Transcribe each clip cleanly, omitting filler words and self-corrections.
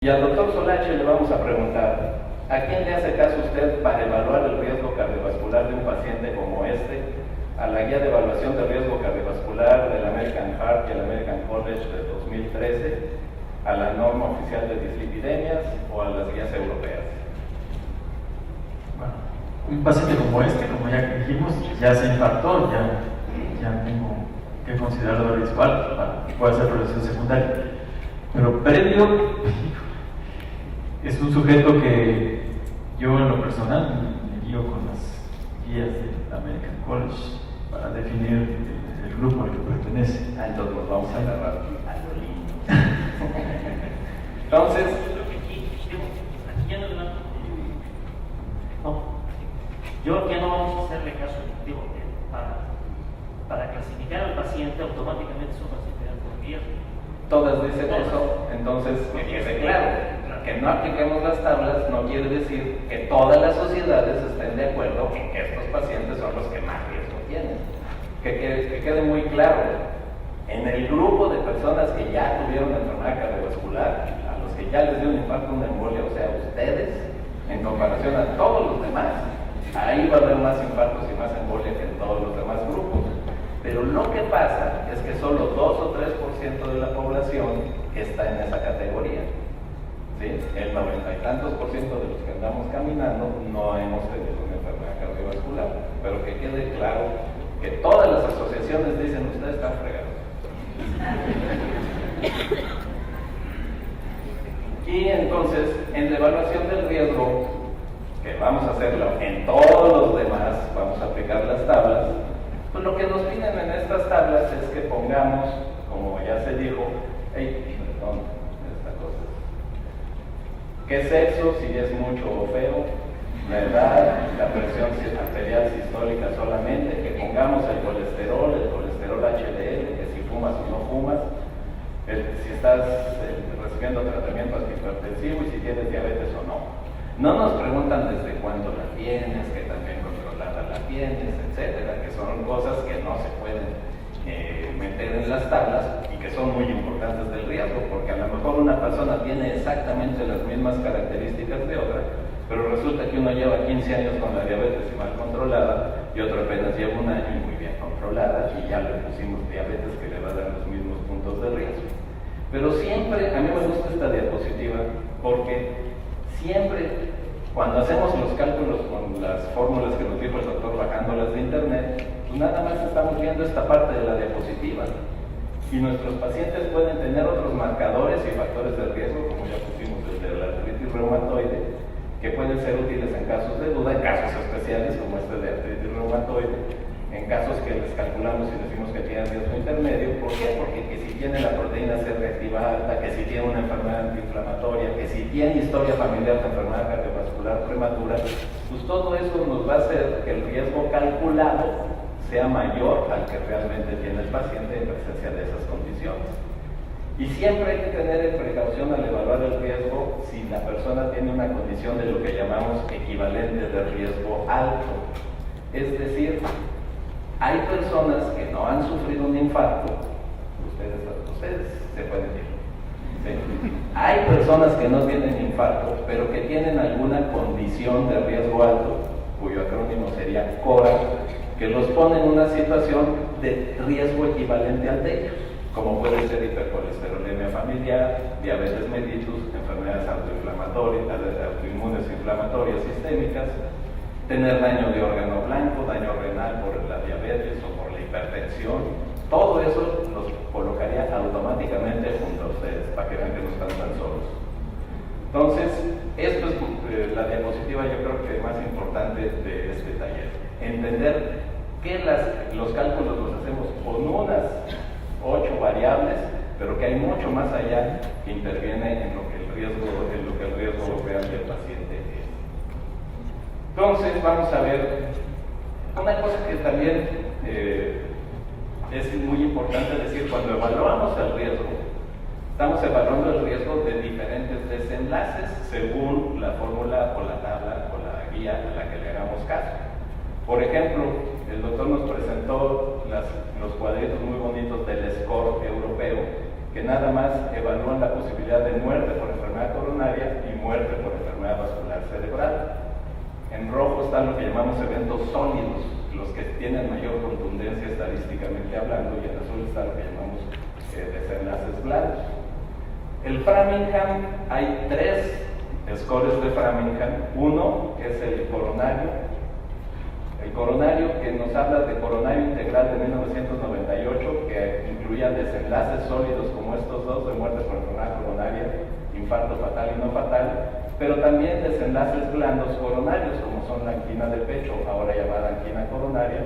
Y al doctor Solache le vamos a preguntar, ¿a quién le hace caso usted para evaluar el riesgo cardiovascular de un paciente como este? ¿A la guía de evaluación de riesgo cardiovascular del American Heart y el American College de 2013? ¿A la norma oficial de dislipidemias o a las guías europeas? Bueno, un paciente como este, como ya dijimos, ya se infartó, ya tengo que considerarlo riesgo alto para que pueda ser prevención secundaria. Pero previo, es un sujeto que yo en lo personal me guío con las guías del American College para definir el grupo al que pertenece. Entonces nos vamos a agarrar a lo lindo. Entonces, yo ya no vamos a hacerle caso, digo, para clasificar al paciente automáticamente son pacientes de alto riesgo. todas dicen eso, entonces que quede claro, que no apliquemos las tablas no quiere decir que todas las sociedades estén de acuerdo en que estos pacientes son los que más riesgo tienen. Que quede muy claro, en el grupo de personas que ya tuvieron enfermedad cardiovascular, a los que ya les dio un infarto, una embolia, o sea, ustedes, en comparación a todos los demás, ahí va a haber más infartos y más embolia que en todos los demás grupos. Pero lo que pasa es que solo 2 o 3% de la población está en esa categoría. ¿Sí? El 90 y tantos % de los que andamos caminando no hemos tenido una enfermedad cardiovascular. Pero que quede claro que todas las asociaciones dicen, ustedes están fregados. Y entonces, en la evaluación del riesgo, que vamos a hacerlo en todos los demás, vamos a aplicar las tablas, pues lo que nos piden en estas tablas es que pongamos, como ya se dijo, esta cosa, qué sexo, si es mucho o feo, la edad, la presión arterial sistólica solamente, que pongamos el colesterol HDL, que si fumas o no fumas, si estás recibiendo tratamiento antihipertensivo y si tienes diabetes o no. No nos preguntan desde cuándo la tienes, qué tan bien controlada la tienes, etcétera, que son cosas que no se pueden meter en las tablas y que son muy importantes del riesgo, porque a lo mejor una persona tiene exactamente las mismas características de otra, pero resulta que uno lleva 15 años con la diabetes y mal controlada y otro apenas lleva un año y muy bien controlada y ya le pusimos diabetes que le va a dar los mismos puntos de riesgo. Pero siempre, a mí me gusta esta diapositiva porque siempre cuando hacemos los cálculos con las fórmulas que nos dijo el doctor bajándolas de internet, pues nada más estamos viendo esta parte de la diapositiva. Y nuestros pacientes pueden tener otros marcadores y factores de riesgo, como ya pusimos el de la artritis reumatoide, que pueden ser útiles en casos de duda, en casos especiales como este de artritis reumatoide, en casos que les calculamos y decimos que tienen riesgo intermedio. ¿Por qué? Porque que si tiene la proteína C reactiva alta, que si tiene una enfermedad antiinflamatoria, que si tiene historia familiar de enfermedad cardiovascular prematura, pues todo eso nos va a hacer que el riesgo calculado sea mayor al que realmente tiene el paciente en presencia de esas condiciones. Y siempre hay que tener precaución al evaluar el riesgo si la persona tiene una condición de lo que llamamos equivalente de riesgo alto. Es decir, hay personas que no han sufrido un infarto, ustedes se pueden ir. ¿Sí? Hay personas que no tienen infarto, pero que tienen alguna condición de riesgo alto, cuyo acrónimo sería CORA, que los pone en una situación de riesgo equivalente al de ellos, como puede ser hipercolesterolemia familiar, diabetes mellitus, enfermedades autoinflamatorias, autoinmunes inflamatorias sistémicas, tener daño de órgano blanco, daño renal por la diabetes o por la hipertensión. Todo eso los colocaría automáticamente junto a ustedes, para que vean que no están tan solos. Entonces, esto es la diapositiva yo creo que más importante de este taller. Entender que los cálculos los hacemos con unas 8 variables, pero que hay mucho más allá que interviene en lo que el riesgo real del paciente es. Entonces, vamos a ver una cosa que también es muy importante decir: cuando evaluamos el riesgo, estamos evaluando el riesgo de diferentes desenlaces según la fórmula o la tabla o la guía a la que le hagamos caso. Por ejemplo, el doctor nos presentó los cuadritos muy bonitos del score europeo, que nada más evalúan la posibilidad de muerte por enfermedad enfermedad coronaria y muerte por enfermedad vascular cerebral. En rojo están lo que llamamos eventos sólidos, los que tienen mayor contundencia estadísticamente hablando, y en azul está lo que llamamos desenlaces blandos. El Framingham, hay 3 scores de Framingham. Uno es el coronario que nos habla de coronario integral de 1998, que incluía desenlaces sólidos como estos dos, de muerte por enfermedad coronaria, infarto fatal y no fatal, pero también desenlaces blandos coronarios, como son la angina de pecho, ahora llamada angina coronaria,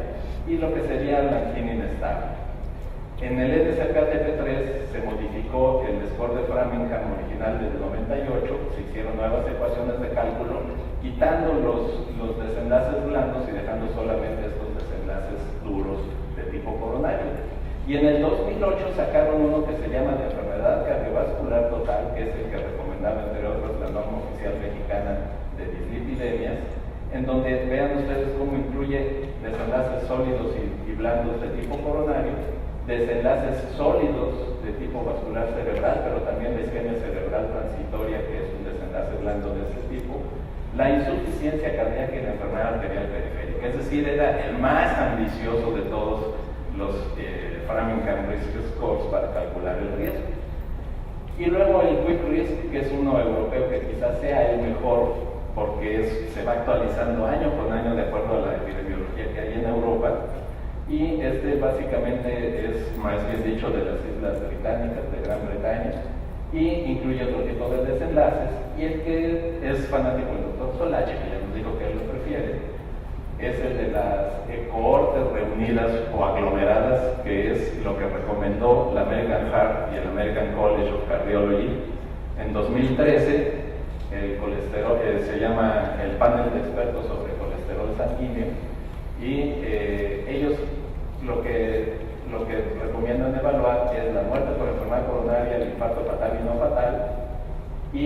y lo que sería la angina inestable. En el EDCPATP3 se modificó el score de Framingham original del 98, se hicieron nuevas ecuaciones de cálculo, quitando los desenlaces blandos y dejando solamente estos desenlaces duros de tipo coronario. Y en el 2008 sacaron uno que se llama de enfermedad cardiovascular total, que es el que recomendaba entre otros la norma oficial mexicana de dislipidemias, en donde vean ustedes cómo incluye desenlaces sólidos y blandos de tipo coronario, desenlaces sólidos de tipo vascular cerebral, pero también la isquemia cerebral transitoria, que es un desenlace blando de ese tipo, la insuficiencia cardíaca y la enfermedad arterial periférica. Es decir, era el más ambicioso de todos los Framingham Risk Scores para calcular el riesgo. Y luego el Quick Risk, que es uno europeo que quizás sea el mejor, porque se va actualizando año con año de acuerdo a la epidemiología que hay en Europa. Y este básicamente es, más bien dicho, de las Islas Británicas, de Gran Bretaña, y incluye otro tipo de desenlaces. Y el que es fanático del doctor Solache, que ya nos dijo que él lo prefiere, es el de las cohortes reunidas o aglomeradas, que es lo que recomendó la American Heart y el American College of Cardiology en 2013. El colesterol se llama el panel de expertos sobre colesterol sanguíneo, y ellos lo que recomiendan evaluar es la muerte por enfermedad coronaria, el infarto fatal y no fatal, y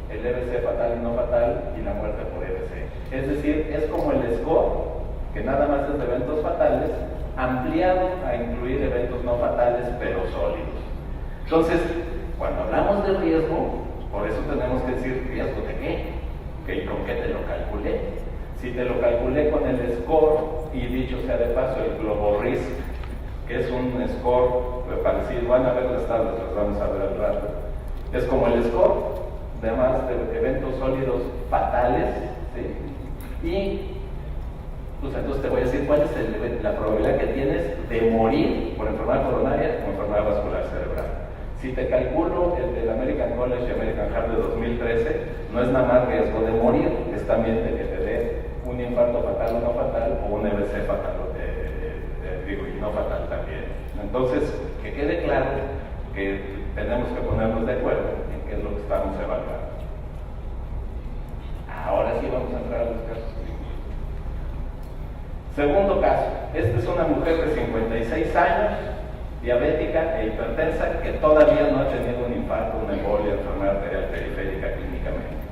el EBC fatal y no fatal, y la muerte por EBC. Es decir, es como el score, que nada más es de eventos fatales, ampliado a incluir eventos no fatales, pero sólidos. Entonces, cuando hablamos de riesgo, por eso tenemos que decir riesgo de qué, ¿y con qué te lo calculé? Si te lo calculé con el score, y dicho sea de paso, el Global Risk, que es un score parecido, van a ver las tablas, las vamos a ver al rato, es como el score, además de eventos sólidos fatales, ¿sí? Y pues entonces te voy a decir cuál es la probabilidad que tienes de morir por enfermedad coronaria o enfermedad vascular cerebral. Si te calculo el del American College y American Heart de 2013, no es nada más riesgo de morir, es también de que te dé un infarto fatal o no fatal, o un EBC fatal, y no fatal también. Entonces, que quede claro que tenemos que ponernos de acuerdo en qué es lo que estamos evaluando. Ahora sí vamos a entrar a los casos clínicos. Segundo caso, esta es una mujer de 56 años, diabética e hipertensa, que todavía no ha tenido un infarto, una embolia, enfermedad arterial periférica clínicamente.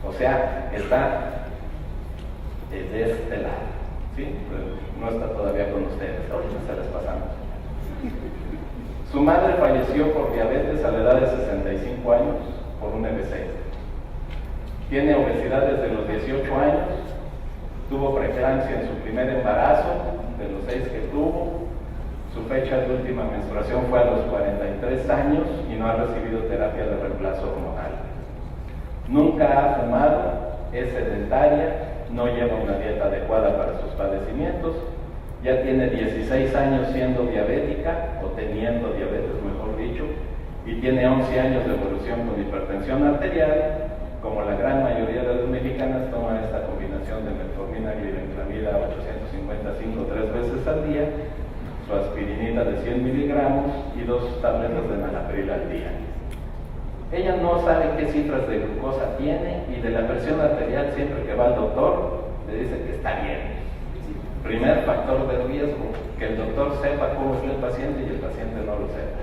O sea, está de este lado, ¿sí? Pues no está todavía con ustedes, ahorita se les pasamos. Su madre falleció por diabetes a la edad de 65 años por un EBC. Tiene obesidad desde los 18 años, tuvo preeclampsia en su primer embarazo, de los 6 que tuvo. Su fecha de última menstruación fue a los 43 años y no ha recibido terapia de reemplazo hormonal. Nunca ha fumado, es sedentaria, no lleva una dieta adecuada para sus padecimientos, ya tiene 16 años siendo diabética, o teniendo diabetes mejor dicho, y tiene 11 años de evolución con hipertensión arterial. Como la gran mayoría de las mexicanas, toma esta combinación de metformina y glibenclamida 855 3 veces al día, su aspirinita de 100 miligramos y 2 tabletas de enalapril al día. Ella no sabe qué cifras de glucosa tiene, y de la presión arterial, siempre que va al doctor, le dice que está bien. Primer factor de riesgo, que el doctor sepa cómo es el paciente y el paciente no lo sepa.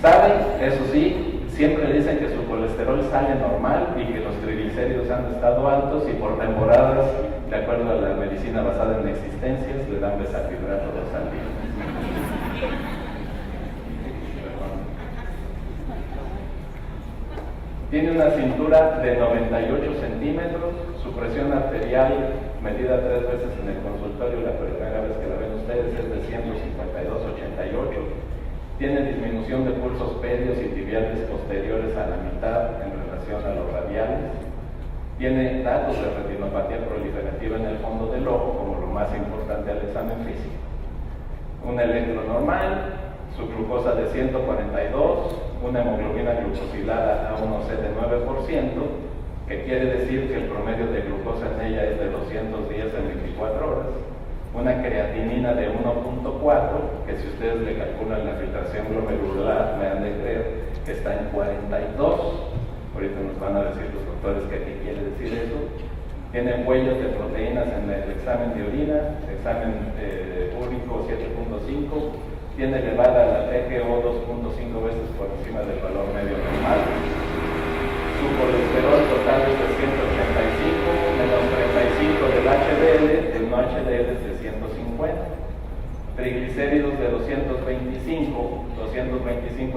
Saben, eso sí, siempre le dicen que su colesterol sale normal y que los triglicéridos han estado altos, y por temporadas, de acuerdo a la medicina basada en existencias, le dan besafibrato 2 al día. Tiene una cintura de 98 centímetros, su presión arterial medida 3 veces en el consultorio, la primera vez que la ven ustedes es de 152/88. Tiene disminución de pulsos pedios y tibiales posteriores a la mitad en relación a los radiales. Tiene datos de retinopatía proliferativa en el fondo del ojo como lo más importante al examen físico. Un electro normal, su glucosa de 142, una hemoglobina glucosilada A1C de 9%, que quiere decir que el promedio de glucosa en ella es de 210 en 24 horas, una creatinina de 1.4, que si ustedes le calculan la filtración glomerular, me han de creer que está en 42. Ahorita nos van a decir los doctores qué quiere decir eso. Tienen huellas de proteínas en el examen de orina, examen úrico 7.5, tiene elevada la TGO 2.5 veces por encima del valor medio normal. Su colesterol total es de 185, menos 35 del HDL, el no HDL es de 150. Triglicéridos de 225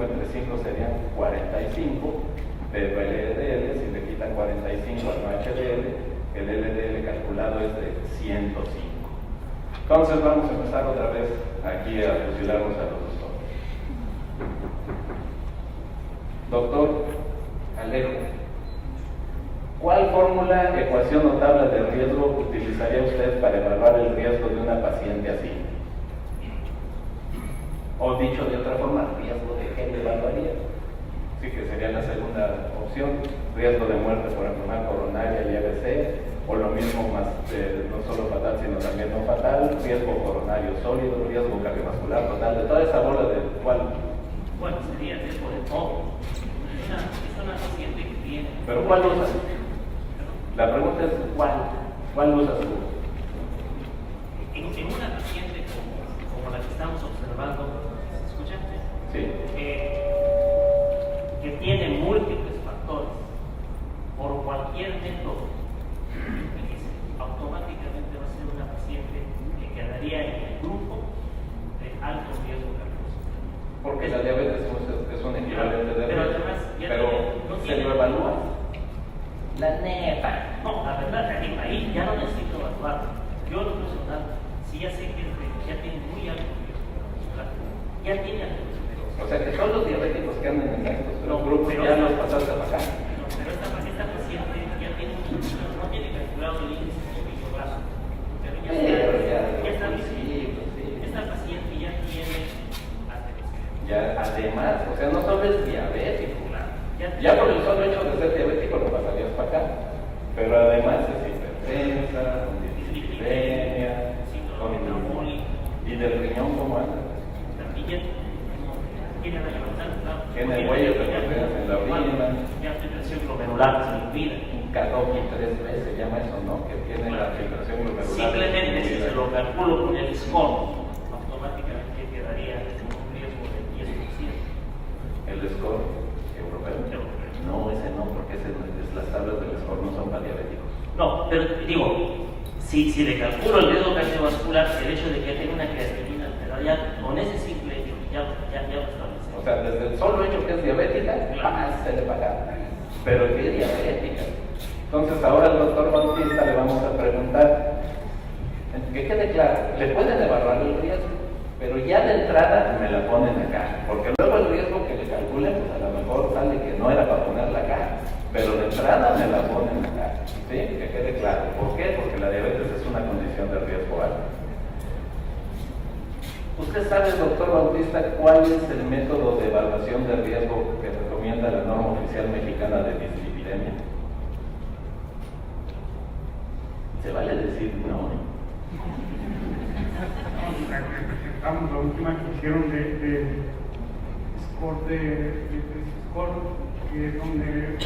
entre 5 serían 45, pero el LDL, si le quitan 45 al no HDL, el LDL calculado es de 105. Entonces vamos a empezar otra vez aquí a fusilarnos a los doctores. Doctor Alejo, ¿cuál fórmula, ecuación o tabla de riesgo utilizaría usted para evaluar el riesgo de una paciente así? O dicho de otra forma, ¿riesgo de qué le evaluaría? Sí, que sería la segunda opción, riesgo de muerte por enfermedad coronaria y AVC, o lo mismo, más no solo fatal, sino también no fatal, riesgo coronario sólido, riesgo cardiovascular total, de toda esa bola de cuál. Bueno, sería riesgo de todo. Es una paciente que tiene. ¿Pero cuál usas? La pregunta es ¿cuál usas tú? En una paciente como la que estamos observando, ¿se escucha? Sí. Que tiene múltiples factores, por cualquier método, automáticamente va a ser una paciente que quedaría en el grupo de alto riesgo cardiovascular. Porque la diabetes es un equivalente de pero riesgo. además, Pero ¿se lo evalúa? La neta. No, la verdad, ahí ya no necesito evaluar. Yo, lo personal, si ya sé que ya tiene muy alto riesgo cardiovascular, ya tiene aterosclerosis. O sea que son los diabéticos que andan en estos No, grupos pero ya los pasaste para acá. No, pero esta paciente ya tiene, no tiene calculado el índice de graso, pero ya está visible. Esta paciente ya tiene aterosclerosis. Ya, además, o sea, no solo es diabético. Ya por el solo hecho de ser diabético lo pasarías para acá. Pero además es hipertensa, con dislipidemia, y del riñón, ¿cómo anda? Tiene huellas de proteínas en la orina. Ya filtración glomerular se olvida. Un Kadoki 3 veces se llama eso, ¿no? Que tiene la filtración glomerular. Simplemente si se lo calculo con el score, automáticamente quedaría en un riesgo de 10%. El score europeo. No, ese no, porque las tablas del score no son para diabéticos. No, pero digo, si le calculo el riesgo cardiovascular, el hecho de que tenga una creatinina alterada, ya con ese simple hecho, ya lo establece. O sea, desde el solo hecho que es diabética, se le paga. Pero que es diabética. Entonces ahora al doctor Bautista le vamos a preguntar, que quede claro, le pueden evaluar el riesgo, pero ya de entrada me la ponen acá, porque luego el riesgo que le calculen, pues a lo mejor sale que no era para ponerla acá, pero de entrada me la ponen acá, ¿sí? Que quede claro. ¿Por qué? Porque la diabetes es una condición de riesgo alto. ¿Usted sabe, doctor Bautista, cuál es el método de evaluación de riesgo que recomienda la norma oficial mexicana de dislipidemia? Se vale decir no, ¿eh? La que presentamos, la última que hicieron de score score, que es donde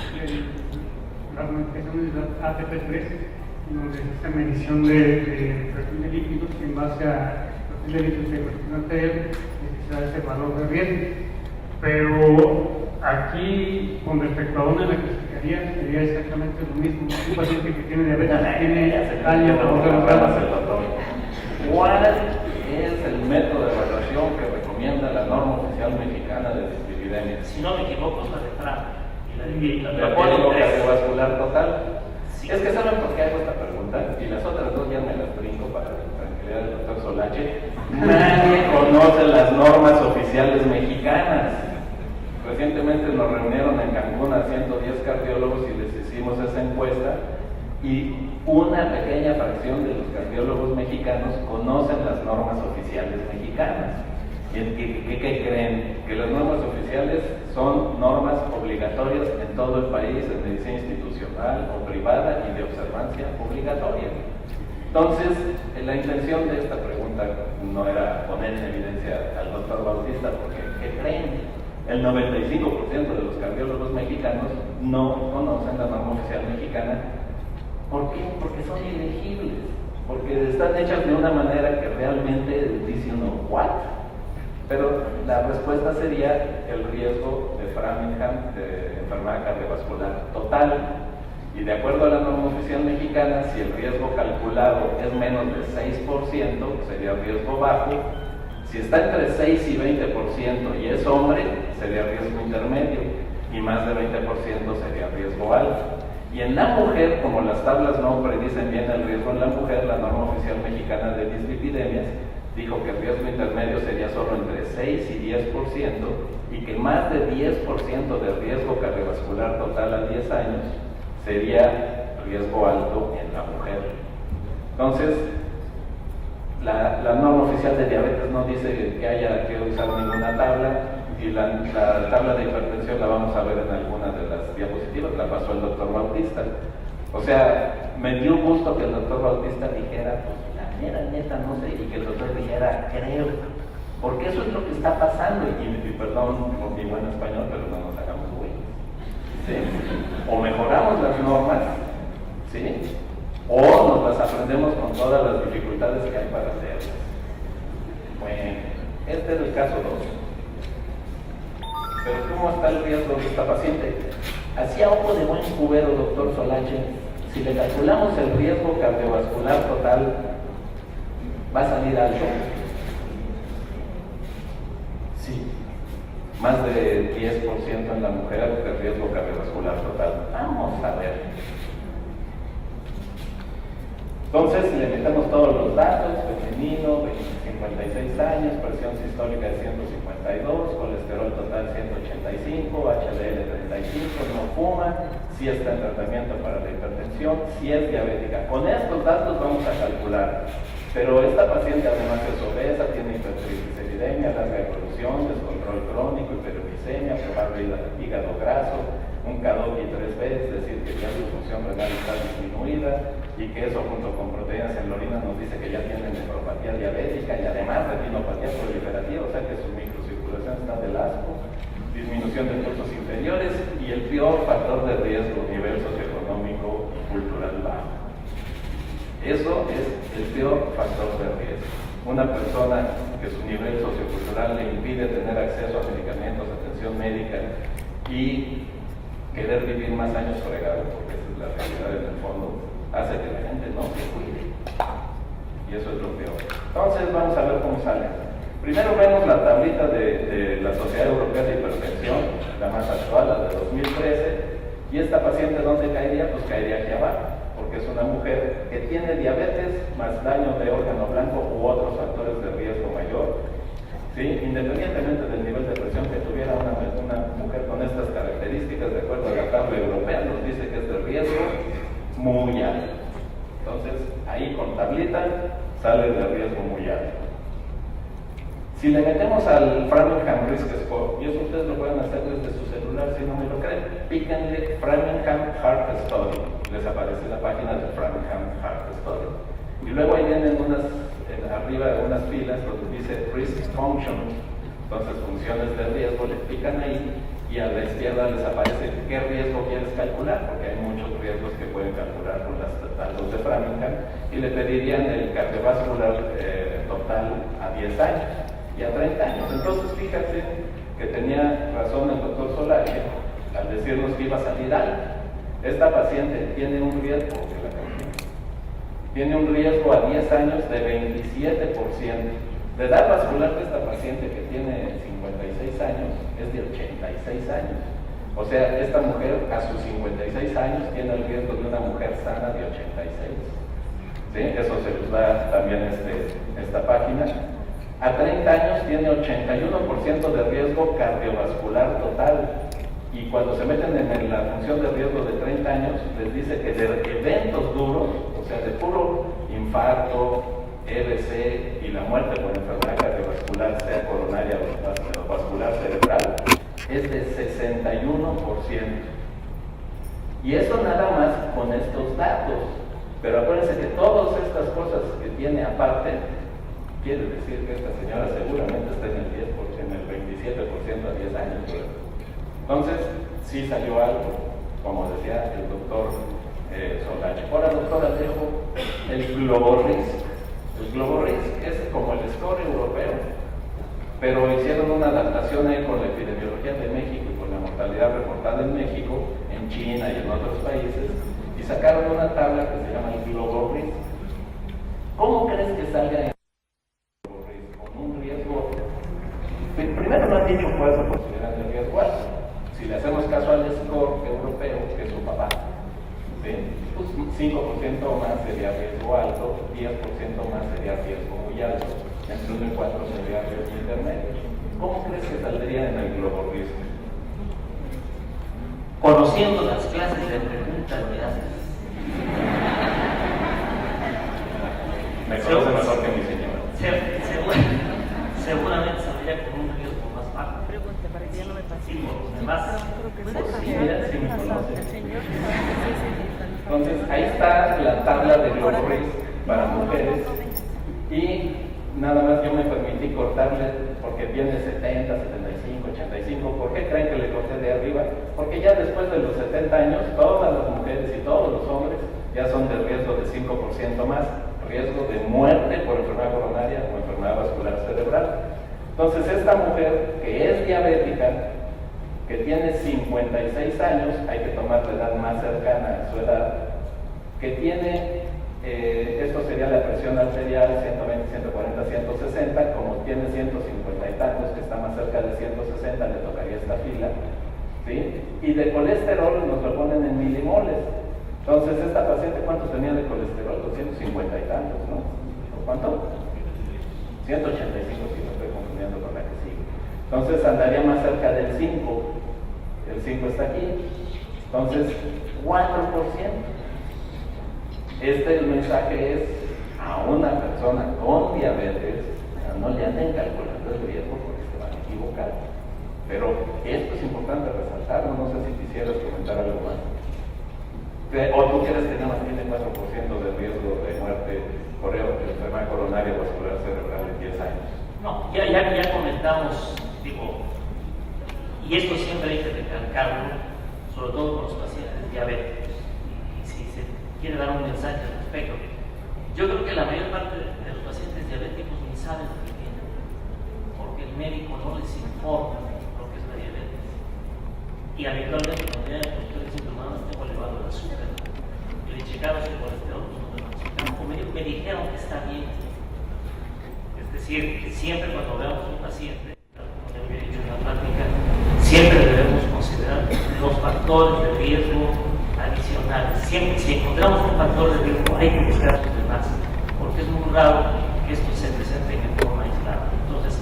las modificaciones de la ATP3, donde se hace medición de perfil de líquidos y en base a perfil de líquidos de presión arterial se da ese valor de riesgo. Pero aquí, con respecto a dónde la clasificaría, sería exactamente lo mismo. Un paciente que tiene diabetes tiene daño por ¿Cuál es el método de evaluación que recomienda la norma oficial mexicana de dislipidemia? Si no me equivoco, es la de Fran. riesgo cardiovascular total. Sí. Es que ¿saben por qué hago esta pregunta? Y las otras dos ya me las brinco para la tranquilidad del doctor Solache. Nadie conoce las normas oficiales mexicanas. Recientemente nos reunieron en Cancún a 110 cardiólogos y les hicimos esa encuesta y una pequeña fracción de los cardiólogos mexicanos conocen las normas oficiales mexicanas. ¿Qué creen? Que las normas oficiales son normas obligatorias en todo el país, en medicina institucional o privada y de observancia obligatoria. Entonces, la intención de esta pregunta no era poner en evidencia al doctor Bautista, porque ¿qué creen? El 95% de los cardiólogos mexicanos no conocen la norma oficial mexicana. ¿Por qué? Porque son ilegibles, porque están hechas de una manera que realmente dice uno, ¿what? Pero la respuesta sería el riesgo de Framingham, de enfermedad cardiovascular total. Y de acuerdo a la norma oficial mexicana, si el riesgo calculado es menos del 6%, sería riesgo bajo. Si está entre 6 y 20% y es hombre, sería riesgo intermedio. Y más de 20% sería riesgo alto. Y en la mujer, como las tablas no predicen bien el riesgo en la mujer, la norma oficial mexicana de dislipidemias dijo que el riesgo intermedio sería solo entre 6 y 10% y que más de 10% de riesgo cardiovascular total a 10 años sería riesgo alto en la mujer. Entonces, la norma oficial de diabetes no dice que haya que usar ninguna tabla y la tabla de hipertensión la vamos a ver en alguna de las diapositivas, la pasó el doctor Bautista. O sea, me dio gusto que el doctor Bautista dijera, pues neta, no sé, y que el doctor dijera, creo, porque eso es lo que está pasando, y perdón por mi buen español, pero no nos hagamos güeyes, ¿sí? O mejoramos las normas, ¿sí? O nos las aprendemos con todas las dificultades que hay para hacerlas. Bueno, este es el caso 2. Pero ¿cómo está el riesgo de esta paciente? Hacía ojo de buen cubero, doctor Solache, si le calculamos el riesgo cardiovascular total, ¿va a salir alto? Sí. Más de 10% en la mujer de riesgo cardiovascular total. Vamos a ver. Entonces le metemos todos los datos: femenino, 56 años, presión sistólica de 152, colesterol total 185, HDL 35, no fuma, si está en tratamiento para la hipertensión, si es diabética. Con estos datos vamos a calcular. Pero esta paciente además es obesa, tiene hipertrigliceridemia, larga evolución, descontrol crónico, hiperuricemia, probable hígado graso, un K2 3B, es decir, que ya su función renal está disminuida y que eso junto con proteínas en la orina nos dice que ya tiene nefropatía diabética y además retinopatía proliferativa, o sea que su microcirculación está del asco, disminución de pulsos inferiores y el peor factor de riesgo, nivel socioeconómico cultural bajo. Eso es el peor factor de riesgo. Una persona que su nivel sociocultural le impide tener acceso a medicamentos, atención médica y querer vivir más años fregado, porque esa es la realidad en el fondo, hace que la gente no se cuide. Y eso es lo peor. Entonces vamos a ver cómo sale. Primero vemos la tablita de la Sociedad Europea de Hipertensión, la más actual, la de 2013, y esta paciente ¿dónde caería? Pues caería aquí abajo, porque es una mujer que tiene diabetes más daño de órgano blanco u otros factores de riesgo mayor, ¿sí? Independientemente del nivel de presión que tuviera una mujer con estas características, de acuerdo a la tabla europea, nos dice que es de riesgo muy alto. Entonces, ahí con tablita sale de riesgo muy alto. Si le metemos al Framingham Risk Score, y eso ustedes lo pueden hacer desde su celular si no me lo creen, píquenle Framingham Heart Study, les aparece la página del Framingham Heart Study. Y luego ahí vienen arriba de unas filas donde dice Risk Function, entonces funciones de riesgo, le pican ahí y a la izquierda les aparece qué riesgo quieres calcular, porque hay muchos riesgos que pueden calcular con las datos de Framingham, y le pedirían el cardiovascular total a 10 años. Y a 30 años. Entonces, fíjate que tenía razón el doctor Solache al decirnos que iba a salir algo. Esta paciente tiene un riesgo, tiene un riesgo a 10 años de 27%. La edad vascular de esta paciente, que tiene 56 años, es de 86 años. O sea, esta mujer a sus 56 años tiene el riesgo de una mujer sana de 86. ¿Sí? Eso se les da también esta página. A 30 años tiene 81% de riesgo cardiovascular total. Y cuando se meten en la función de riesgo de 30 años, les dice que de eventos duros, o sea, de puro infarto, EBC y la muerte por enfermedad cardiovascular, sea coronaria o vascular cerebral, es de 61%. Y eso nada más con estos datos. Pero acuérdense que todas estas cosas que tiene aparte, quiere decir que esta señora seguramente está en el 10%, en el 27% a 10 años. Entonces, sí salió algo, como decía el doctor Solache. Ahora, doctor Alejo, el GloboRisk. El GloboRisk es como el score europeo, pero hicieron una adaptación ahí con la epidemiología de México y con la mortalidad reportada en México, en China y en otros países, y sacaron una tabla que se llama el GloboRisk. ¿Cómo crees que salga en el GloboRisk? Con un riesgo. Primero no han dicho cuál es la posibilidad de riesgo alto. Si le hacemos caso al score europeo, que es su papá, ¿sí? Pues 5% más sería riesgo alto, 10% más sería riesgo muy alto, entre 1 y 4 sería riesgo intermedio. ¿Cómo crees que saldría en el GloboRisk? Conociendo las clases de preguntas que haces. Me conoce mejor que mi señora. Seguramente saldría con un riesgo más bajo. Pregunte para que ya no me pase. Sí, por los demás. Sí, mira, sí me conoce. Entonces, ahí está la tabla de GloboRisk para mujeres. Y nada más yo me permití cortarle, porque tiene 70, 75, 85. ¿Por qué creen que le corté de arriba? Porque ya después de los 70 años, todas las mujeres y todos los hombres ya son de riesgo de 5% más, riesgo de muerte por enfermedad coronaria o enfermedad vascular cerebral. Entonces, esta mujer que es diabética, que tiene 56 años, hay que tomar la edad más cercana a su edad, que tiene, esto sería la presión arterial, 120, 140, 160, como tiene 150 y tantos, que está más cerca de 160, le tocaría esta fila, ¿sí? Y de colesterol nos lo ponen en milimoles. Entonces, esta paciente, ¿cuánto tenía de colesterol? 250 y tantos, ¿no? ¿Cuánto? 185, si no estoy confundiendo con la que sigue. Entonces, andaría más cerca del 5. El 5 está aquí. Entonces, 4%. El mensaje es a una persona con diabetes, no le anden calculando el riesgo porque se van a equivocar. Pero esto es importante resaltarlo. No sé si quisieras comentar algo más. ¿O tú quieres que nada más tiene 4% de riesgo de muerte por enfermedad coronaria vascular cerebral en 10 años? No, ya comentamos, digo, y esto siempre hay que recalcarlo, sobre todo con los pacientes diabéticos, y si se quiere dar un mensaje al respecto. Yo creo que la mayor parte de los pacientes diabéticos ni saben lo que tienen, porque el médico no les informa lo que es la diabetes. Y habitualmente cuando llegan con ustedes dicen, no, tengo elevado el azúcar, y le checaron su colesterol, me dijeron que está bien. Es decir, siempre cuando veamos un paciente, como ya había dicho en la plática, siempre debemos considerar los factores de riesgo adicionales. Siempre, si encontramos un factor de riesgo, hay que buscar los demás, porque es muy raro que esto se presente en forma aislada. Entonces,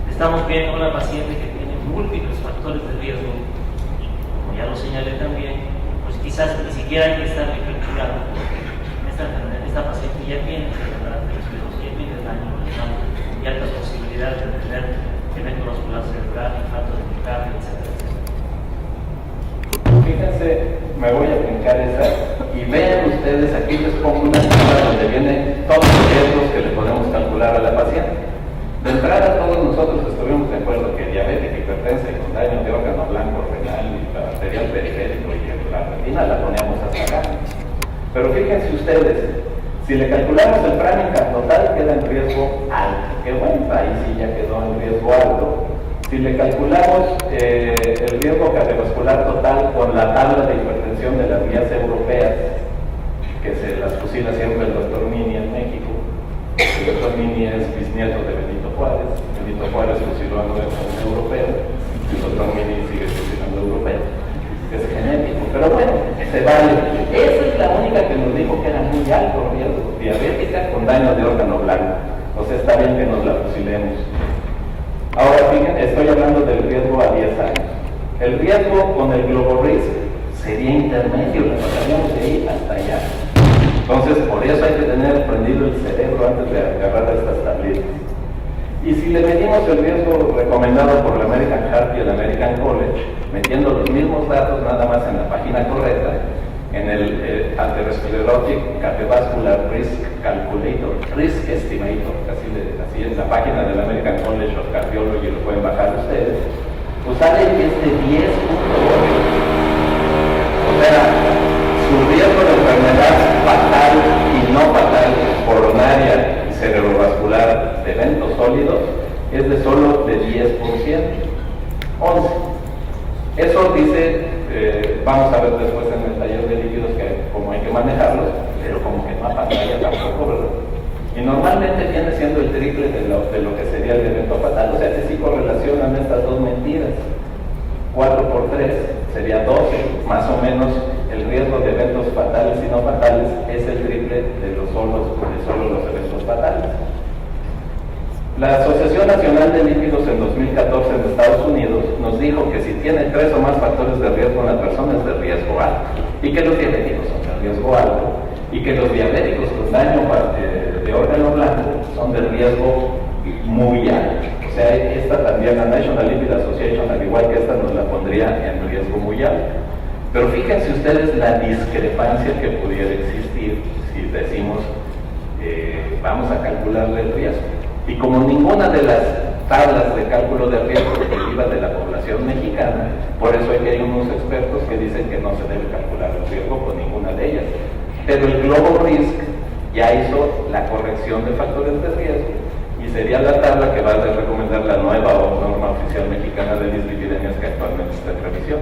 estamos viendo a una paciente que tiene múltiples factores de riesgo, y como ya lo señalé también, pues quizás ni siquiera hay que estar calculando, porque esta paciente ya tiene enfermedad de esclerosis, ya tiene daño renal y altas posibilidades de tener evento vascular cerebral, infarto de miocardio, etc. Fíjense, me voy a brincar esa y vean ustedes, aquí les pongo una tabla donde vienen todos los riesgos que le podemos calcular a la paciente. De entrada, todos nosotros estuvimos de acuerdo que diabética, hipertensa y con daño de órgano blanco, renal y arterial periférico y la retina la poníamos hasta acá. Pero fíjense ustedes, si le calculamos el Framingham total, queda en riesgo alto. Que bueno, ahí sí ya quedó en riesgo alto. Si le calculamos el riesgo cardiovascular total con la tabla de hipertensión de las guías europeas, que se las fusila siempre el doctor Mini en México, el doctor Mini es bisnieto de Benito Juárez. Benito Juárez fusiló a un europeo, el doctor Mini sigue fusilando europeos. estoy hablando del riesgo a 10 años. El riesgo con el Global Risk sería intermedio, le pasaríamos de ahí hasta allá. Entonces, por eso hay que tener prendido el cerebro antes de agarrar estas tablitas. Y si le medimos el riesgo recomendado por la American Heart y el American College, metiendo los mismos datos nada más en la página correcta, en el Atherosclerotic Cardiovascular Risk Calculator, Risk Estimator, así en la página del American College of Cardiology, lo pueden bajar ustedes, pues sale que es de 10.8. O sea, su riesgo de enfermedad fatal y no fatal, coronaria y cerebrovascular de eventos sólidos, es de solo de 10%, 11. Eso dice, vamos a ver después en el taller de líquidos que cómo hay que manejarlos, pero como que no apantalla tampoco, ¿verdad? Y normalmente viene siendo el triple de lo que sería el evento fatal, o sea que sí correlacionan estas dos mentiras. 4 por 3 sería 12, más o menos el riesgo de eventos fatales y no fatales es el triple de solo los eventos fatales. La Asociación Nacional de Lípidos en 2014 en Estados Unidos nos dijo que si tiene 3 o más factores de riesgo en la persona es de riesgo alto, y que los diabéticos son de riesgo alto, y que los diabéticos con daño de órgano blanco son de riesgo muy alto. O sea, esta también, la National Lipid Association, al igual que esta, nos la pondría en riesgo muy alto. Pero fíjense ustedes la discrepancia que pudiera existir si decimos, vamos a calcularle el riesgo. Y como ninguna de las tablas de cálculo de riesgo deriva de la población mexicana, por eso hay unos expertos que dicen que no se debe calcular el riesgo con ninguna de ellas. Pero el Global Risk ya hizo la corrección de factores de riesgo y sería la tabla que va a recomendar la nueva norma oficial mexicana de dislipidemias que actualmente está en revisión.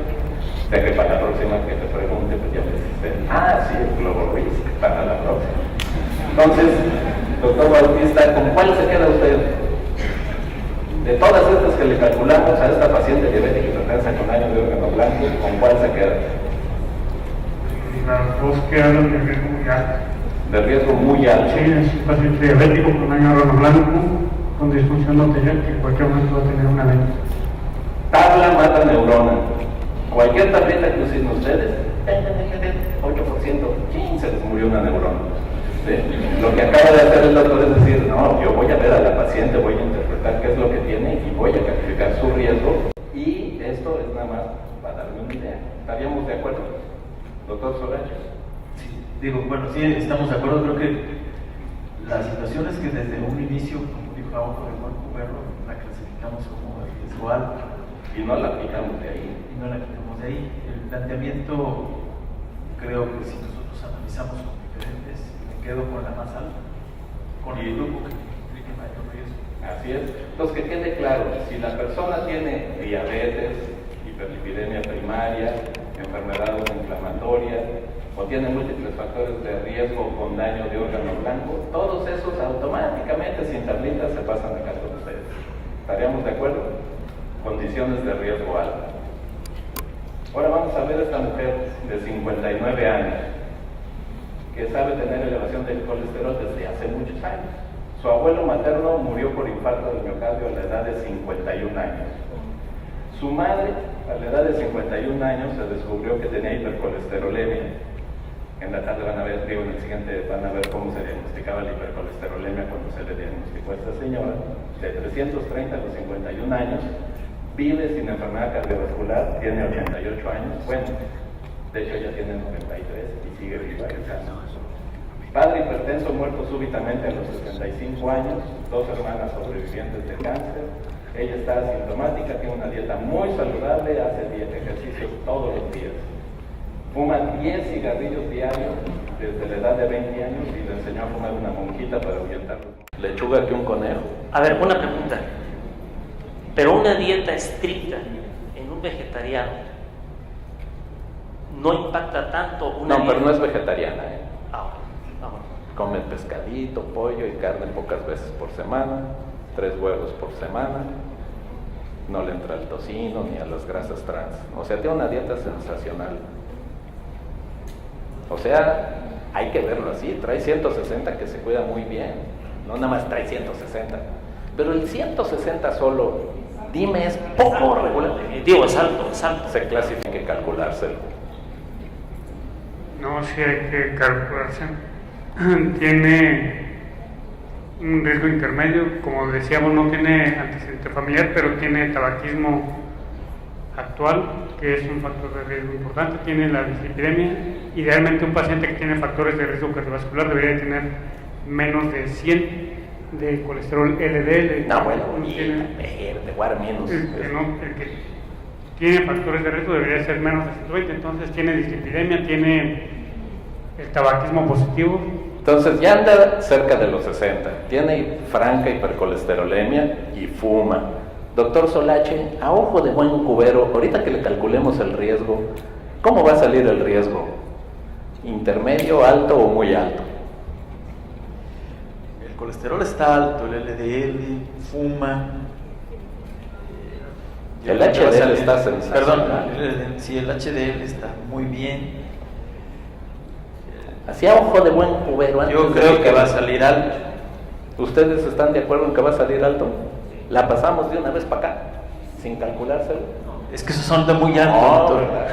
O sea que para la próxima que te pregunte, pues ya me dijiste, sí, el Global Risk, para la próxima. Entonces, doctor Bautista, ¿con cuál se queda usted? De todas estas que le calculamos a esta paciente diabética hipertensa con daño de órgano blanco, ¿con cuál se queda? Las dos quedan de riesgo muy alto. De riesgo muy alto. Sí, es un paciente diabético con daño de órgano blanco, con disfunción arterial, que en cualquier momento va a tener una lenta. Tabla mata neurona. Cualquier tableta que usen ustedes, 8%, se les murió una neurona. ¿Sí? Lo que acaba de hacer el doctor es decir, no, yo voy a ver a la paciente, voy a interpretar qué es lo que tiene y voy a calificar su riesgo, y esto es nada más para darme una idea. ¿Estaríamos de acuerdo, doctor Solacho? Sí, sí, estamos de acuerdo. Creo que la situación es que desde un inicio, como dijo abajo de Juan Cubero, la clasificamos como de riesgo alto y no la quitamos de ahí. El planteamiento, creo que si nosotros analizamos con diferentes, me quedo con la más alta, con el grupo que implique mayor riesgo. Así es. Entonces, que quede claro, si la persona tiene diabetes, hiperlipidemia primaria, enfermedades inflamatorias, o tiene múltiples factores de riesgo con daño de órgano blanco, todos esos automáticamente, sin tablitas, se pasan acá con ustedes. ¿Estaríamos de acuerdo? Condiciones de riesgo alto. Ahora vamos a ver a esta mujer de 59 años que sabe tener elevación del colesterol desde hace muchos años. Su abuelo materno murió por infarto del miocardio a la edad de 51 años. Su madre, a la edad de 51 años, se descubrió que tenía hipercolesterolemia. En la tarde van a ver, en el siguiente van a ver cómo se diagnosticaba la hipercolesterolemia cuando se le diagnosticó a esta señora, de 330 a los 51 años. Vive sin enfermedad cardiovascular, tiene 88 años, bueno, de hecho ya tiene 93 y sigue viva el caso. Padre hipertenso muerto súbitamente a los 65 años, 2 hermanas sobrevivientes de cáncer. Ella está asintomática, tiene una dieta muy saludable, hace ejercicio todos los días. Fuma 10 cigarrillos diarios desde la edad de 20 años y le enseñó a fumar una monjita para ahuyentarlo. Lechuga que un conejo. A ver, una pregunta. Pero una dieta estricta en un vegetariano no impacta tanto una No, dieta... pero no es vegetariana, bueno. Come pescadito, pollo y carne pocas veces por semana, 3 huevos por semana, no le entra el tocino ni a las grasas trans. O sea, tiene una dieta sensacional. O sea, hay que verlo así, trae 160 que se cuida muy bien, no nada más trae 160, pero el 160 solo Dime, es poco regular. Definitivo, es alto, es alto. Se clasifica que calculárselo. No, sí hay que calcularse. Tiene un riesgo intermedio, como decíamos, no tiene antecedente familiar, pero tiene tabaquismo actual, que es un factor de riesgo importante. Tiene la dislipidemia. Idealmente, un paciente que tiene factores de riesgo cardiovascular debería tener menos de 100 de colesterol LDL. No, bueno, tiene, de guardar menos. el que tiene factores de riesgo debería ser menos de 120, entonces tiene dislipidemia, tiene el tabaquismo positivo. Entonces ya anda cerca de los 60, tiene franca hipercolesterolemia y fuma. Doctor Solache, a ojo de buen cubero, ahorita que le calculemos el riesgo, ¿cómo va a salir el riesgo? ¿Intermedio, alto o muy alto? El colesterol está alto, el LDL, fuma. El HDL está sensacional. Perdón, sí, el HDL está muy bien. Así a ojo de buen cubero. Yo creo que va a salir alto. ¿Ustedes están de acuerdo en que va a salir alto? La pasamos de una vez para acá, sin calculárselo. Es que esos son de muy alto, No, doctor. ¿verdad?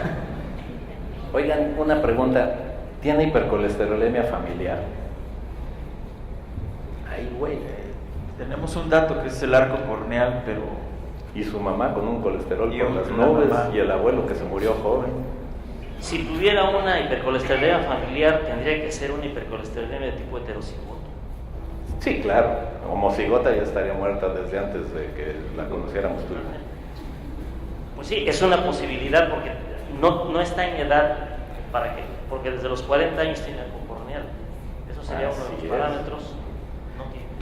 Oigan, una pregunta. ¿Tiene hipercolesterolemia familiar? Ay, güey. Tenemos un dato que es el arco corneal, pero... Y su mamá con un colesterol Y por las una nubes, mamá. y el abuelo que se murió joven. Si tuviera una hipercolesterolemia familiar, tendría que ser una hipercolesterolemia de tipo heterocigoto. Sí, claro. Homocigota ya estaría muerta desde antes de que la conociéramos tú. Pues sí, es una posibilidad porque no está en edad para que, porque desde los 40 años tiene arco corneal. Eso sería uno de Así los es. parámetros.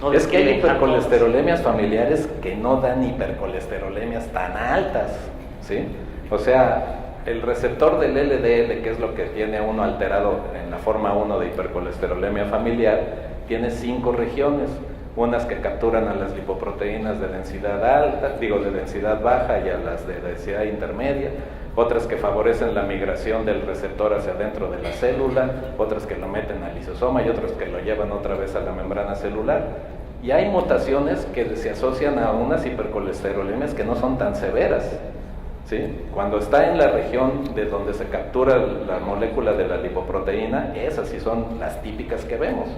No Es que hay describen hipercolesterolemias familiares que no dan hipercolesterolemias tan altas, ¿sí? O sea, el receptor del LDL, que es lo que tiene uno alterado en la forma 1 de hipercolesterolemia familiar, tiene 5 regiones, unas que capturan a las lipoproteínas de densidad alta, de densidad baja y a las de densidad intermedia, otras que favorecen la migración del receptor hacia adentro de la célula, otras que lo meten al lisosoma y otras que lo llevan otra vez a la membrana celular. Y hay mutaciones que se asocian a unas hipercolesterolemias que no son tan severas, ¿sí? Cuando está en la región de donde se captura la molécula de la lipoproteína, esas sí son las típicas que vemos.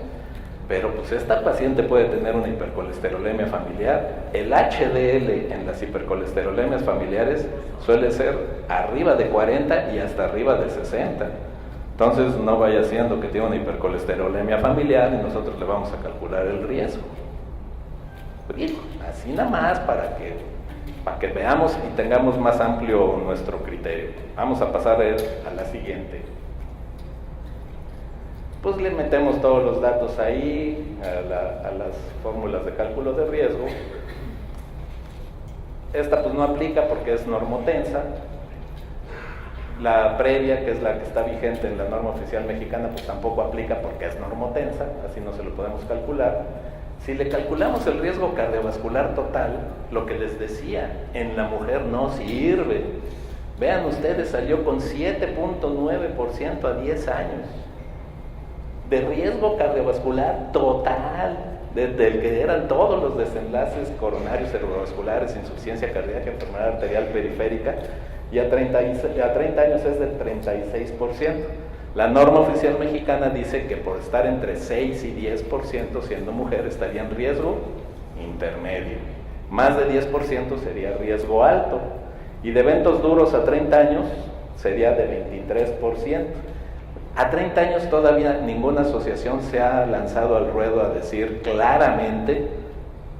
Pero pues esta paciente puede tener una hipercolesterolemia familiar. El HDL en las hipercolesterolemias familiares suele ser arriba de 40 y hasta arriba de 60. Entonces no vaya siendo que tiene una hipercolesterolemia familiar y nosotros le vamos a calcular el riesgo. Así nada más para que veamos y tengamos más amplio nuestro criterio. Vamos a pasar a la siguiente. Pues le metemos todos los datos ahí, a las fórmulas de cálculo de riesgo. Esta pues no aplica porque es normotensa. La previa, que es la que está vigente en la norma oficial mexicana, pues tampoco aplica porque es normotensa, así no se lo podemos calcular. Si le calculamos el riesgo cardiovascular total, lo que les decía, en la mujer no sirve. Vean ustedes, salió con 7.9% a 10 años. De riesgo cardiovascular total, desde el que eran todos los desenlaces coronarios, cerebrovasculares, insuficiencia cardíaca, enfermedad arterial periférica, y a 30 años es del 36%. La norma oficial mexicana dice que por estar entre 6 y 10% siendo mujer estaría en riesgo intermedio. Más de 10% sería riesgo alto. Y de eventos duros a 30 años sería de 23%. A 30 años todavía ninguna asociación se ha lanzado al ruedo a decir claramente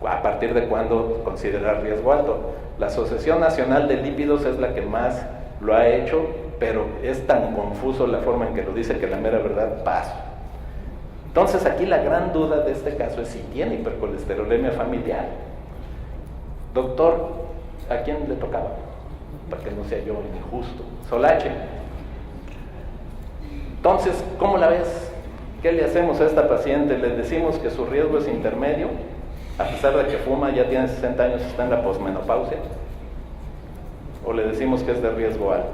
a partir de cuándo considerar riesgo alto. La Asociación Nacional de Lípidos es la que más lo ha hecho, pero es tan confuso la forma en que lo dice que la mera verdad paso. Entonces aquí la gran duda de este caso es si tiene hipercolesterolemia familiar. Doctor, ¿a quién le tocaba? Para que no sea yo injusto. Solache. Entonces, ¿cómo la ves? ¿Qué le hacemos a esta paciente? ¿Le decimos que su riesgo es intermedio? A pesar de que fuma, ya tiene 60 años, está en la posmenopausia. ¿O le decimos que es de riesgo alto?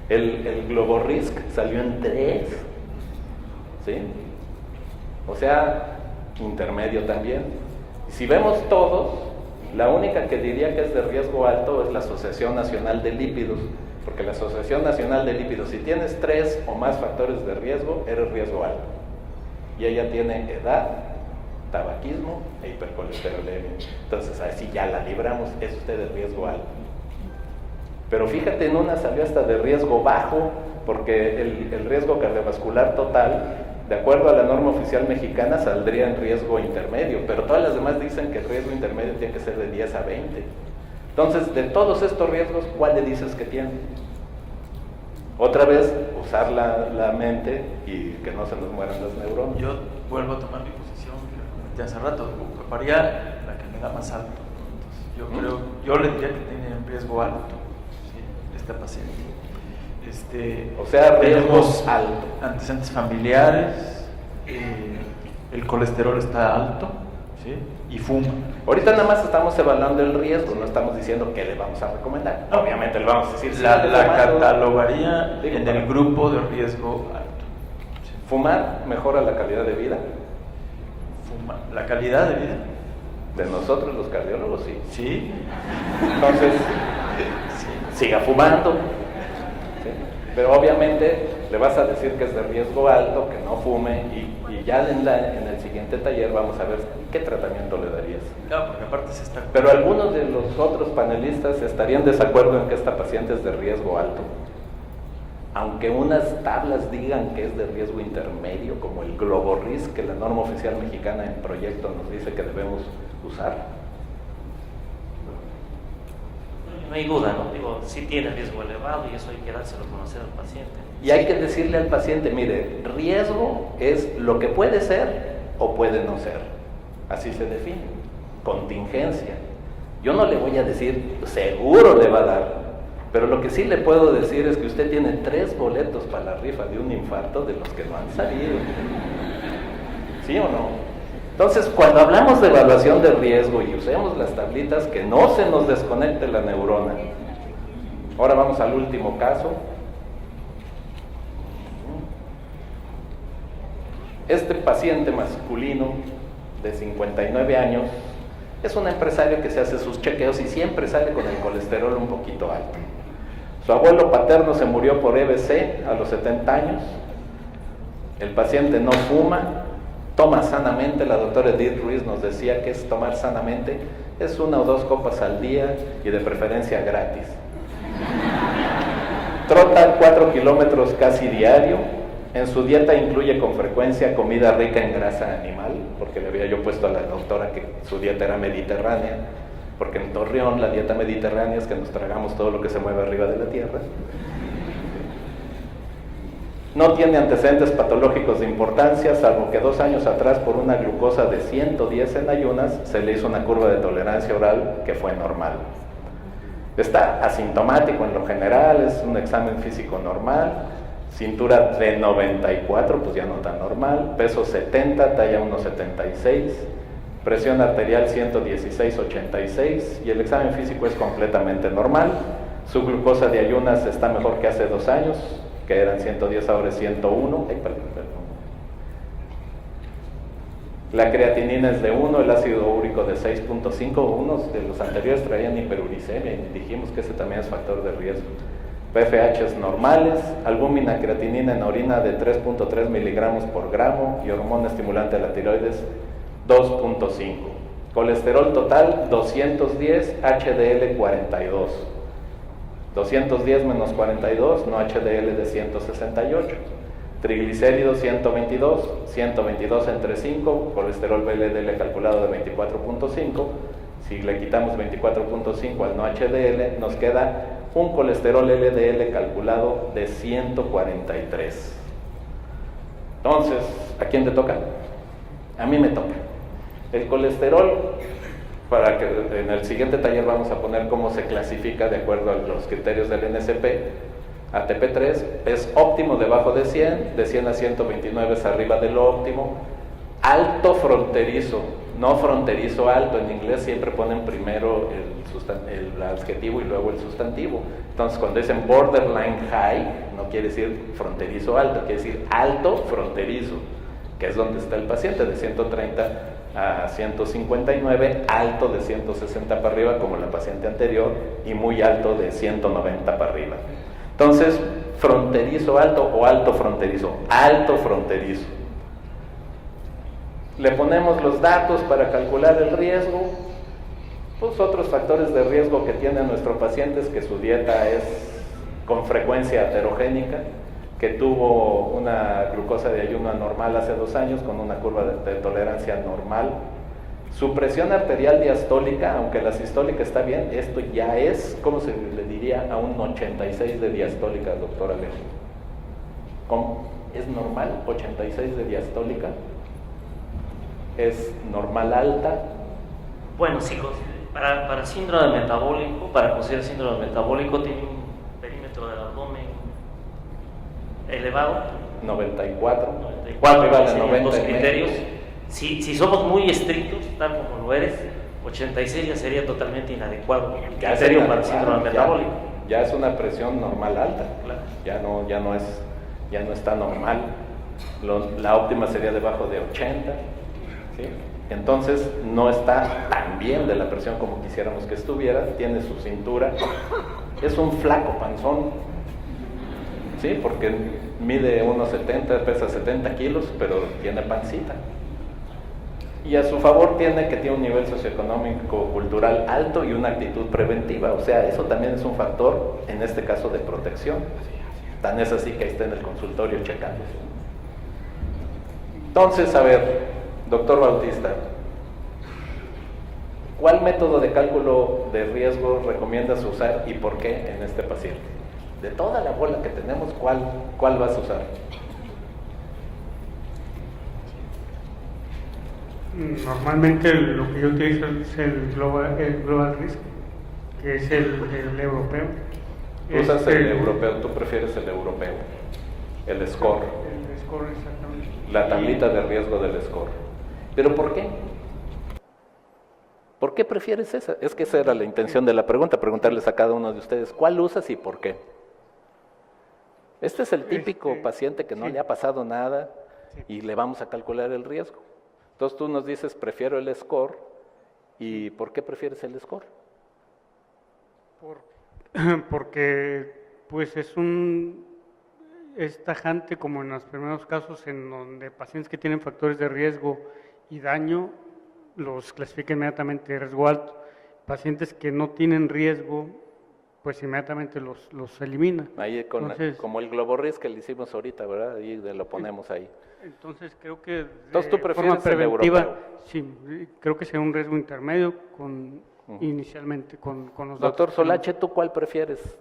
El GloboRisk salió en 3. ¿Sí? O sea, intermedio también. Y si vemos todos, La única que diría que es de riesgo alto es la Asociación Nacional de Lípidos, porque la Asociación Nacional de Lípidos, si tienes 3 o más factores de riesgo, eres riesgo alto. Y ella tiene edad, tabaquismo e hipercolesterolemia. Entonces, así ya la libramos, es usted de riesgo alto. Pero fíjate, en una salió hasta de riesgo bajo, porque el riesgo cardiovascular total, de acuerdo a la norma oficial mexicana, saldría en riesgo intermedio, pero todas las demás dicen que el riesgo intermedio tiene que ser de 10 a 20. Entonces, de todos estos riesgos, ¿cuál le dices que tiene? Otra vez, usar la mente y que no se nos mueran las neuronas. Yo vuelvo a tomar mi posición que comenté hace rato, ocuparía la que me da más alto. Entonces, yo le diría que tiene un riesgo alto, ¿sí? Esta paciente. O sea, riesgo tenemos alto. Antecedentes familiares, el colesterol está alto, ¿sí? Y fuma. Ahorita nada más estamos evaluando el riesgo, no estamos diciendo qué le vamos a recomendar. Obviamente le vamos a decir... La catalogaría en el grupo de riesgo alto. ¿Sí? ¿Fumar mejora la calidad de vida? ¿La calidad de vida? De nosotros los cardiólogos, sí. Sí. Entonces, siga fumando. ¿Sí? Pero obviamente le vas a decir que es de riesgo alto, que no fume, y ya en el siguiente taller vamos a ver qué tratamiento le darías. Claro, porque aparte se está... Pero algunos de los otros panelistas estarían de desacuerdo en que esta paciente es de riesgo alto. Aunque unas tablas digan que es de riesgo intermedio, como el GloboRIS, que la norma oficial mexicana en proyecto nos dice que debemos usar. No hay duda, ¿no? Digo, sí tiene riesgo elevado y eso hay que dárselo a conocer al paciente. Y hay que decirle al paciente, mire, riesgo es lo que puede ser o puede no ser. Así se define. Contingencia. Yo no le voy a decir, seguro le va a dar, pero lo que sí le puedo decir es que usted tiene 3 boletos para la rifa de un infarto de los que no han salido. ¿Sí o no? Entonces, cuando hablamos de evaluación de riesgo y usemos las tablitas, que no se nos desconecte la neurona. Ahora vamos al último caso. Este paciente masculino de 59 años es un empresario que se hace sus chequeos y siempre sale con el colesterol un poquito alto. Su abuelo paterno se murió por EBC a los 70 años. El paciente no fuma, toma sanamente. La doctora Edith Ruiz nos decía que es tomar sanamente, es 1 o 2 copas al día y de preferencia gratis. Trota 4 kilómetros casi diario. En su dieta incluye con frecuencia comida rica en grasa animal, porque le había yo puesto a la doctora que su dieta era mediterránea, porque en Torreón la dieta mediterránea es que nos tragamos todo lo que se mueve arriba de la tierra. No tiene antecedentes patológicos de importancia, salvo que 2 años atrás, por una glucosa de 110 en ayunas, se le hizo una curva de tolerancia oral que fue normal. Está asintomático en lo general, es un examen físico normal. Cintura de 94, pues ya no tan normal. Peso 70, talla 1,76. Presión arterial 116/86. Y el examen físico es completamente normal. Su glucosa de ayunas está mejor que hace 2 años, que eran 110, ahora es 101. Perdón. La creatinina es de 1, el ácido úrico de 6.5. Unos de los anteriores traían hiperuricemia y dijimos que ese también es factor de riesgo. PFHs normales, albúmina, creatinina en orina de 3.3 miligramos por gramo y hormona estimulante de la tiroides 2.5. Colesterol total 210, HDL 42. 210 menos 42, no HDL de 168. Triglicéridos 122, 122 entre 5, colesterol VLDL calculado de 24.5. Si le quitamos 24.5 al no HDL, nos queda un colesterol LDL calculado de 143. Entonces, ¿a quién te toca? A mí me toca. El colesterol, para que en el siguiente taller vamos a poner cómo se clasifica de acuerdo a los criterios del NSP. ATP3 es óptimo debajo de 100, de 100 a 129 es arriba de lo óptimo. Alto fronterizo, no fronterizo alto, en inglés siempre ponen primero el adjetivo y luego el sustantivo. Entonces cuando dicen borderline high, no quiere decir fronterizo alto, quiere decir alto fronterizo, que es donde está el paciente, de 130 a 159, alto de 160 para arriba como la paciente anterior y muy alto de 190 para arriba. Entonces, fronterizo alto o alto fronterizo, alto fronterizo. Le ponemos los datos para calcular el riesgo. Pues otros factores de riesgo que tiene nuestro paciente es que su dieta es con frecuencia heterogénica, que tuvo una glucosa de ayuno anormal hace 2 años con una curva de tolerancia normal. Su presión arterial diastólica, aunque la sistólica está bien, esto ya es, ¿cómo se le diría? A un 86 de diastólica, doctor Alejo. ¿Cómo? ¿Es normal 86 de diastólica? ¿Es normal alta? Bueno, sí, para síndrome metabólico, para considerar síndrome metabólico, tiene un perímetro del abdomen elevado. 94. 94 serían serían 2 90 criterios. Si somos muy estrictos, tal como lo eres, 86 ya sería totalmente inadecuado. Ya Criterio para síndrome metabólico. Ya es una presión normal alta. Claro. Ya no está normal. La óptima sería debajo de 80. ¿Sí? Entonces no está tan bien de la presión como quisiéramos que estuviera, tiene su cintura, es un flaco panzón, ¿sí? Porque mide 1,70, pesa 70 kilos, pero tiene pancita. Y a su favor tiene que tiene un nivel socioeconómico cultural alto y una actitud preventiva, o sea, eso también es un factor, en este caso, de protección. Tan es así que ahí está en el consultorio checando. Entonces, a ver, doctor Bautista, ¿cuál método de cálculo de riesgo recomiendas usar y por qué en este paciente? De toda la bola que tenemos, ¿cuál vas a usar? Normalmente lo que yo utilizo es el Global Risk, que es el europeo. Tú usas el europeo, tú prefieres el europeo, el score. El score, exactamente. La tablita de riesgo del score. ¿Pero por qué? ¿Por qué prefieres esa? Es que esa era la intención de la pregunta, preguntarles a cada uno de ustedes, ¿cuál usas y por qué? Este es el típico paciente que no le ha pasado nada y le vamos a calcular el riesgo. Entonces tú nos dices, prefiero el score, ¿y por qué prefieres el score? Porque pues es tajante, como en los primeros casos en donde pacientes que tienen factores de riesgo y daño los clasifica inmediatamente de riesgo alto. Pacientes que no tienen riesgo, pues inmediatamente los elimina. Ahí Entonces, como el GloboRisk que le hicimos ahorita, ¿verdad? Ahí lo ponemos ahí. Entonces creo que Entonces, ¿tú de prefieres forma el preventiva, europeo? sí, creo que sea un riesgo intermedio inicialmente con los datos. Doctor Solache, ¿tú cuál prefieres?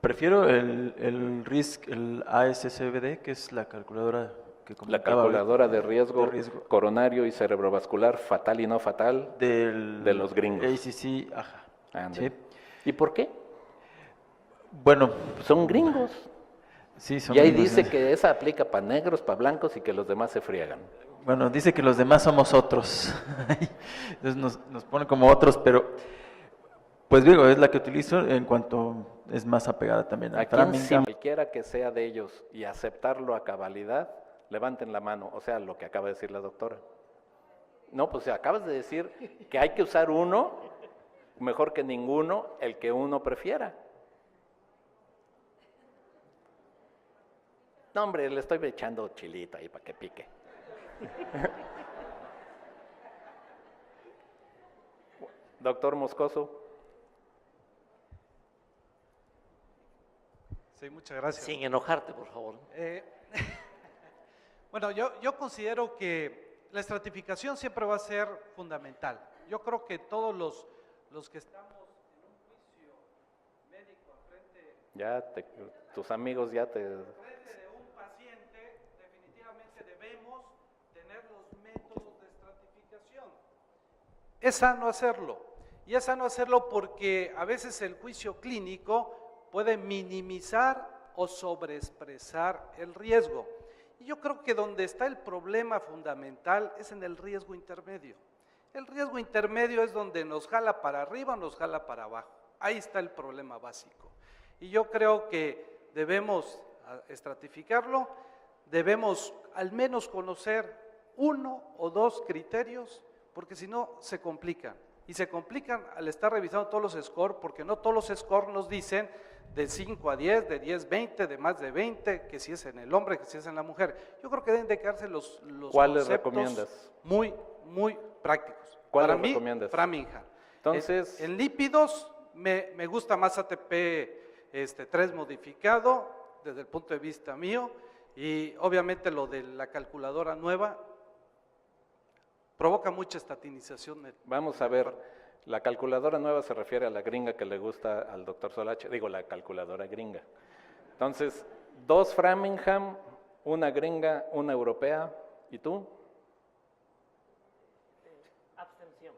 Prefiero el RISC, el ASCVD, que es la calculadora que La comentaba calculadora ahorita, de riesgo coronario y cerebrovascular, fatal y no fatal, de los gringos. ACC, ajá. Ándale. Sí. ¿Y por qué? Bueno, Son gringos. sí, son Y ahí gringos, dice que esa aplica para negros, para blancos y que los demás se friegan. Bueno, dice que los demás somos otros. Entonces nos pone como otros, pero pues digo, es la que utilizo en cuanto es más apegada también a Aquí en Framingham. cualquiera que sea de ellos y aceptarlo a cabalidad, levanten la mano, o sea, lo que acaba de decir la doctora. No, pues acabas de decir que hay que usar uno, mejor que ninguno, el que uno prefiera. No, hombre, le estoy echando chilito ahí para que pique. Doctor Moscoso. Sí, muchas gracias. Sin enojarte, por favor. Bueno, yo considero que la estratificación siempre va a ser fundamental. Yo creo que todos los que estamos en un juicio médico Tus amigos ya te... frente de un paciente, definitivamente debemos tener los métodos de estratificación. Es sano hacerlo. Y es sano hacerlo porque a veces el juicio clínico puede minimizar o sobreexpresar el riesgo. Y yo creo que donde está el problema fundamental es en el riesgo intermedio. El riesgo intermedio es donde nos jala para arriba o nos jala para abajo. Ahí está el problema básico. Y yo creo que debemos estratificarlo, debemos al menos conocer 1 o 2 criterios, porque si no se complican. Y se complican al estar revisando todos los scores, porque no todos los scores nos dicen de 5 a 10, de 10 a 20, de más de 20, que si es en el hombre, que si es en la mujer. Yo creo que deben de quedarse los ¿Cuáles conceptos recomiendas? muy prácticos. ¿Cuáles Para mí, recomiendas? Framingham. Entonces, En lípidos me gusta más ATP 3 modificado, desde el punto de vista mío, y obviamente lo de la calculadora nueva provoca mucha estatinización. vamos a ver, la calculadora nueva se refiere a la gringa que le gusta al doctor Solache, digo la calculadora gringa. Entonces, 2 Framingham, 1 gringa, 1 europea, ¿y tú? Abstención.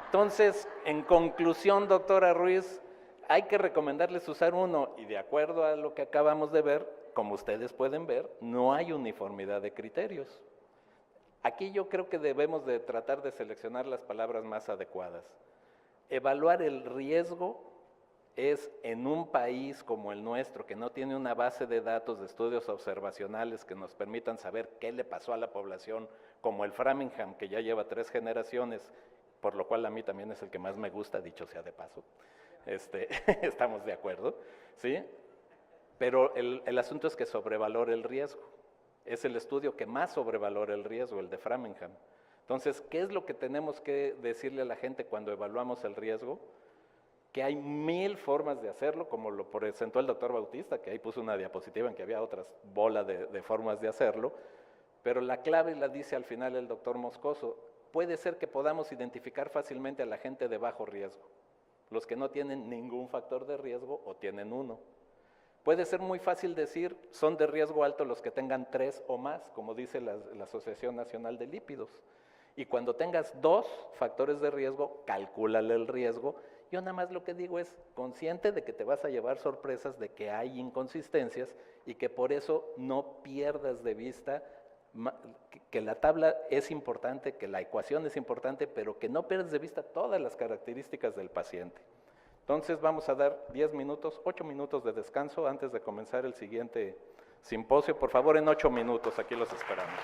Entonces, en conclusión, doctora Ruiz, hay que recomendarles usar uno, y de acuerdo a lo que acabamos de ver, como ustedes pueden ver, no hay uniformidad de criterios. Aquí yo creo que debemos de tratar de seleccionar las palabras más adecuadas. Evaluar el riesgo es en un país como el nuestro, que no tiene una base de datos de estudios observacionales que nos permitan saber qué le pasó a la población, como el Framingham, que ya lleva 3 generaciones, por lo cual a mí también es el que más me gusta, dicho sea de paso. Estamos de acuerdo, ¿sí? Pero el asunto es que sobrevalora el riesgo. Es el estudio que más sobrevalora el riesgo, el de Framingham. Entonces, ¿qué es lo que tenemos que decirle a la gente cuando evaluamos el riesgo? Que hay 1000 formas de hacerlo, como lo presentó el doctor Bautista, que ahí puso una diapositiva en que había otras bolas de formas de hacerlo, pero la clave la dice al final el doctor Moscoso. Puede ser que podamos identificar fácilmente a la gente de bajo riesgo, los que no tienen ningún factor de riesgo o tienen uno. Puede ser muy fácil decir, son de riesgo alto los que tengan 3 o más, como dice la Asociación Nacional de Lípidos. Y cuando tengas 2 factores de riesgo, calcúlale el riesgo. Yo nada más lo que digo es, consciente de que te vas a llevar sorpresas, de que hay inconsistencias y que por eso no pierdas de vista que la tabla es importante, que la ecuación es importante, pero que no pierdas de vista todas las características del paciente. Entonces vamos a dar 10 minutos, 8 minutos de descanso antes de comenzar el siguiente simposio. Por favor, en 8 minutos, aquí los esperamos.